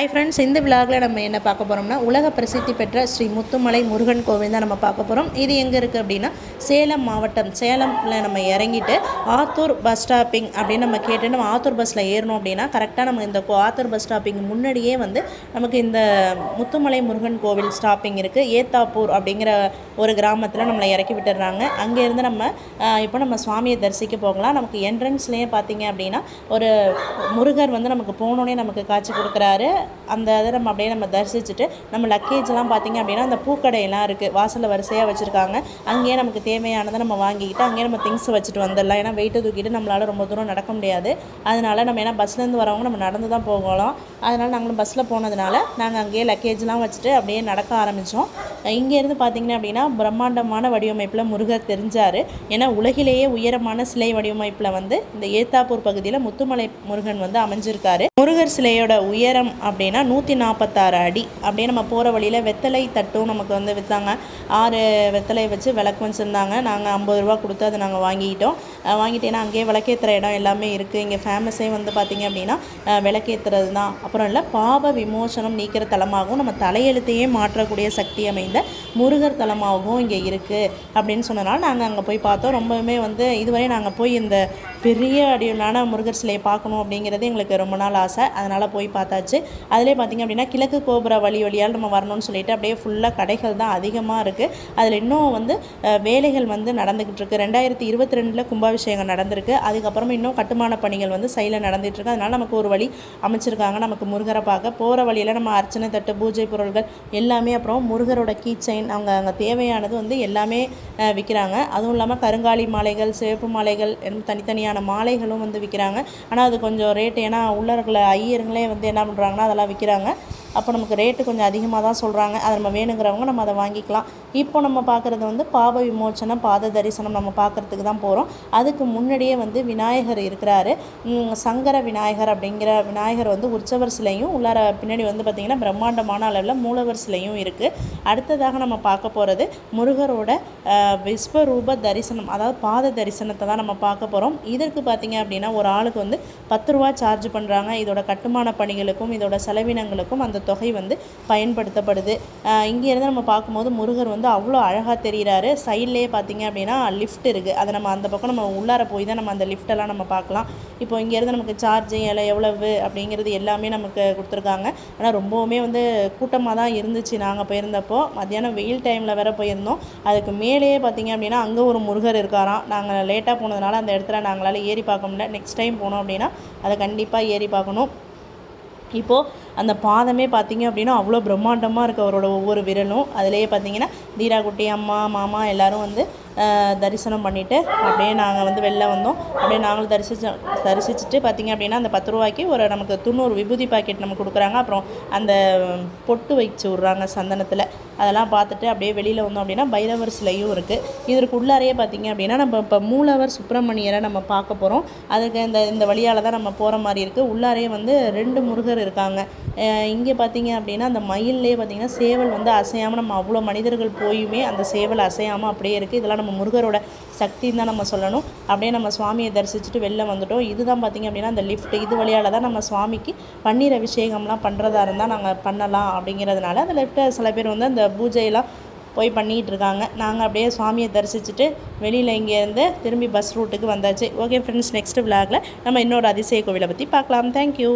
Hi friends, இந்த விழாவில் நம்ம என்ன பார்க்க போகிறோம்னா உலக பிரசித்தி பெற்ற ஸ்ரீ முத்துமலை முருகன் கோவில் தான் நம்ம பார்க்க போகிறோம். இது எங்கே இருக்குது அப்படின்னா சேலம் மாவட்டம். சேலமில் நம்ம இறங்கிட்டு ஆத்தூர் பஸ் ஸ்டாப்பிங் அப்படின்னு நம்ம கேட்டு நம்ம ஆத்தூர் பஸ்ஸில் ஏறணும் அப்படின்னா கரெக்டாக நம்ம இந்த ஆத்தூர் பஸ் ஸ்டாப்பிங் முன்னாடியே வந்து நமக்கு இந்த முத்துமலை முருகன் கோவில் ஸ்டாப்பிங் இருக்குது. ஏத்தாப்பூர் அப்படிங்கிற ஒரு கிராமத்தில் நம்மளை இறக்கி விட்டுடுறாங்க. அங்கேருந்து நம்ம இப்போ நம்ம சுவாமியை தரிசிக்க போகலாம். நமக்கு என்ட்ரன்ஸ்லேயே பார்த்தீங்க அப்படின்னா ஒரு முருகர் வந்து நமக்கு போனோடனே நமக்கு காட்சி கொடுக்குறாரு. அந்த இதை நம்ம அப்படியே நம்ம தரிசிச்சுட்டு நம்ம லக்கேஜ்லாம் பார்த்திங்க அப்படின்னா அந்த பூக்கடையெல்லாம் இருக்குது, வாசலில் வரிசையாக வச்சுருக்காங்க. அங்கேயே நமக்கு தேவையானதை நம்ம வாங்கிக்கிட்டு அங்கேயே நம்ம திங்ஸ் வச்சுட்டு வந்துடலாம். ஏன்னா வெயிட்டை தூக்கிட்டு நம்மளால் ரொம்ப தூரம் நடக்க முடியாது. அதனால் நம்ம ஏன்னா பஸ்லேருந்து வரவங்க நம்ம நடந்து தான் போகலாம். அதனால் நாங்களும் பஸ்ஸில் போனதுனால நாங்கள் அங்கேயே லக்கேஜ்லாம் வச்சுட்டு அப்படியே நடக்க ஆரம்பித்தோம். இங்கேருந்து பார்த்திங்கன்னா அப்படின்னா பிரம்மாண்டமான வடிவமைப்பில் முருகர் தெரிஞ்சார். ஏன்னா உலகிலேயே உயரமான சிலை வடிவமைப்பில் வந்து இந்த ஏத்தாப்பூர் பகுதியில் முத்துமலை முருகன் வந்து அமைஞ்சிருக்காரு. முருகர் சிலையோட உயரம் அப்படின்னா 146 அடி. அப்படியே நம்ம போகிற வழியில் வெத்தலை தட்டும் நமக்கு வந்து விற்றாங்க. 6 வெத்தலை வச்சு விளக்கு வச்சுருந்தாங்க. நாங்கள் 50 ரூபா கொடுத்து அதை நாங்கள் வாங்கிக்கிட்டோம். வாங்கிட்டேன்னா அங்கேயே விளக்கேற்றுற இடம் எல்லாமே இருக்குது. இங்கே ஃபேமஸே வந்து பார்த்திங்க அப்படின்னா விளக்கேற்றுறது தான். அப்புறம் இல்லை, பாப விமோசனம் நீக்கிற தலமாகவும் நம்ம தலையெழுத்தையே மாற்றக்கூடிய சக்தி அமைந்த முருகர் தலமாகவும் இங்கே இருக்குது அப்படின்னு சொன்னதுனால நாங்கள் அங்கே போய் பார்த்தோம். ரொம்பவுமே வந்து இதுவரை நாங்கள் போய் இந்த பெரிய அடியிலான முருகர் சிலையை பார்க்கணும் அப்படிங்கிறது எங்களுக்கு ரொம்ப நாள் ஆசை. அதனால் போய் பார்த்தாச்சு. அதிலே பார்த்திங்க அப்படின்னா கிழக்கு கோபுர வழியால் நம்ம வரணும்னு சொல்லிட்டு அப்படியே ஃபுல்லாக கடைகள் தான் அதிகமாக இருக்குது. அதில் இன்னும் வந்து வேலைகள் வந்து நடந்துக்கிட்டு இருக்குது. 2022 கும்பாபிஷேகம் நடந்திருக்கு. அதுக்கப்புறமா இன்னும் கட்டுமான பணிகள் வந்து சைடில் நடந்துகிட்ருக்கு. அதனால் நமக்கு ஒரு வழி அமைச்சிருக்காங்க நமக்கு முருகரை பார்க்க. போகிற வழியில் நம்ம அர்ச்சனை தட்டு, பூஜை பொருட்கள் எல்லாமே, அப்புறம் முருகரோட கீ செயின், அங்கே தேவையானது வந்து எல்லாமே விற்கிறாங்க. அதுவும் இல்லாமல் கருங்காலி மாலைகள், சிவப்பு மாலைகள், தனித்தனியான மாலைகளும் வந்து விற்கிறாங்க. ஆனால் அது கொஞ்சம் ரேட்டு, ஏன்னா உள்ளவர்களை ஐயருங்களே வந்து என்ன பண்ணுறாங்கன்னா அதெல்லாம் விற்கிறாங்க. அப்போ நமக்கு ரேட்டு கொஞ்சம் அதிகமாக தான் சொல்கிறாங்க. அதை நம்ம வேணுங்கிறவங்க நம்ம அதை வாங்கிக்கலாம். இப்போ நம்ம பார்க்குறது வந்து பாப விமோச்சனம், பாத தரிசனம் நம்ம பார்க்குறதுக்கு தான் போகிறோம். அதுக்கு முன்னாடியே வந்து விநாயகர் இருக்கிறாரு. சங்கர விநாயகர் அப்படிங்கிற விநாயகர் வந்து உற்சவர் சிலையும் உள்ளார பின்னாடி வந்து பார்த்திங்கன்னா பிரம்மாண்டமான அளவில் மூலவர் சிலையும் இருக்குது. அடுத்ததாக நம்ம பார்க்க போகிறது முருகரோட விஸ்வரூப தரிசனம், அதாவது பாத தரிசனத்தை தான் நம்ம பார்க்க போகிறோம். இதற்கு பார்த்திங்க அப்படின்னா ஒரு ஆளுக்கு வந்து 10 ரூபா சார்ஜ் பண்ணுறாங்க. இதோட கட்டுமான பணிகளுக்கும் இதோட செலவினங்களுக்கும் அந்த தொகை வந்து பயன்படுத்தப்படுது. இங்கேருந்து நம்ம பார்க்கும்போது முருகர் வந்து அவ்வளோ அழகாக தெரிகிறாரு. சைட்லேயே பார்த்திங்க அப்படின்னா லிஃப்ட் இருக்குது. அதை நம்ம அந்த பக்கம் நம்ம உள்ளார போய் தான் நம்ம அந்த லிஃப்டெல்லாம் நம்ம பார்க்கலாம். இப்போ இங்கேருந்து நமக்கு சார்ஜ் எவ்வளவு அப்படிங்கிறது எல்லாமே நமக்கு கொடுத்துருக்காங்க. ஆனால் ரொம்பவுமே வந்து கூட்டமாக தான் இருந்துச்சு. நாங்கள் போயிருந்தப்போ மத்தியானம் வெயில் டைமில் வேறு போயிருந்தோம். அதுக்கு மேலேயே பார்த்திங்க அப்படின்னா அங்கே ஒரு முருகர் இருக்காராம். நாங்கள் லேட்டாக போனதுனால அந்த இடத்துல நாங்களால் ஏறி பார்க்க முடியல. நெக்ஸ்ட் டைம் போனோம் அப்படின்னா அதை கண்டிப்பாக ஏறி பார்க்கணும். இப்போது அந்த பாதமே பார்த்திங்க அப்படின்னா அவ்வளோ பிரம்மாண்டமாக இருக்குது. அவரோட ஒவ்வொரு விரலும். அதிலேயே பார்த்திங்கன்னா தீராக்குட்டி, அம்மா, மாமா எல்லோரும் வந்து தரிசனம் பண்ணிவிட்டு அப்படியே நாங்கள் வந்து வெளில வந்தோம். அப்படியே நாங்களும் தரிசிச்சுட்டு பார்த்திங்க அப்படின்னா அந்த 10 ரூபாய்க்கு ஒரு நமக்கு 90 விபூதி பாக்கெட் நமக்கு கொடுக்குறாங்க. அப்புறம் அந்த பொட்டு வச்சு விட்றாங்க சந்தனத்தில். அதெல்லாம் பார்த்துட்டு அப்படியே வெளியில் வந்தோம் அப்படின்னா பைரவர் சிலையும் இருக்குது. இதற்கு உள்ளாரையே பார்த்திங்க அப்படின்னா நம்ம இப்போ மூலவர் சுப்பிரமணியரை நம்ம பார்க்க போகிறோம். அதுக்கு இந்த வழியால் தான் நம்ம போகிற மாதிரி இருக்குது. உள்ளாரையே வந்து 2 முருகர் இருக்காங்க. இங்கே பார்த்திங்க அப்படின்னா அந்த மயிலே பார்த்திங்கன்னா சேவல் வந்து அசையாமல், நம்ம அவ்வளோ மனிதர்கள் போயுமே அந்த சேவல் அசையாமல் அப்படியே இருக்குது. இதெல்லாம் நம்ம முருகரோட சக்தின்னு தான் நம்ம சொல்லணும். அப்படியே நம்ம சுவாமியை தரிசிச்சுட்டு வெளில வந்துட்டோம். இதுதான் பார்த்திங்க அப்படின்னா அந்த லிஃப்ட். இது வழியால் தான் நம்ம சுவாமிக்கு பன்னீர் அபிஷேகம்லாம் பண்ணுறதா இருந்தால் நாங்கள் பண்ணலாம் அப்படிங்கிறதுனால அந்த லிஃப்ட்டை சில பேர் வந்து அந்த பூஜையெல்லாம் போய் பண்ணிகிட்டு இருக்காங்க. நாங்கள் அப்படியே சுவாமியை தரிசிச்சுட்டு வெளியில் இங்கேருந்து திரும்பி பஸ் ரூட்டுக்கு வந்தாச்சு. ஓகே ஃப்ரெண்ட்ஸ், நெக்ஸ்ட் விலாகில் நம்ம இன்னொரு அதிசய கோவிலை பற்றி பார்க்கலாம். தேங்க்யூ.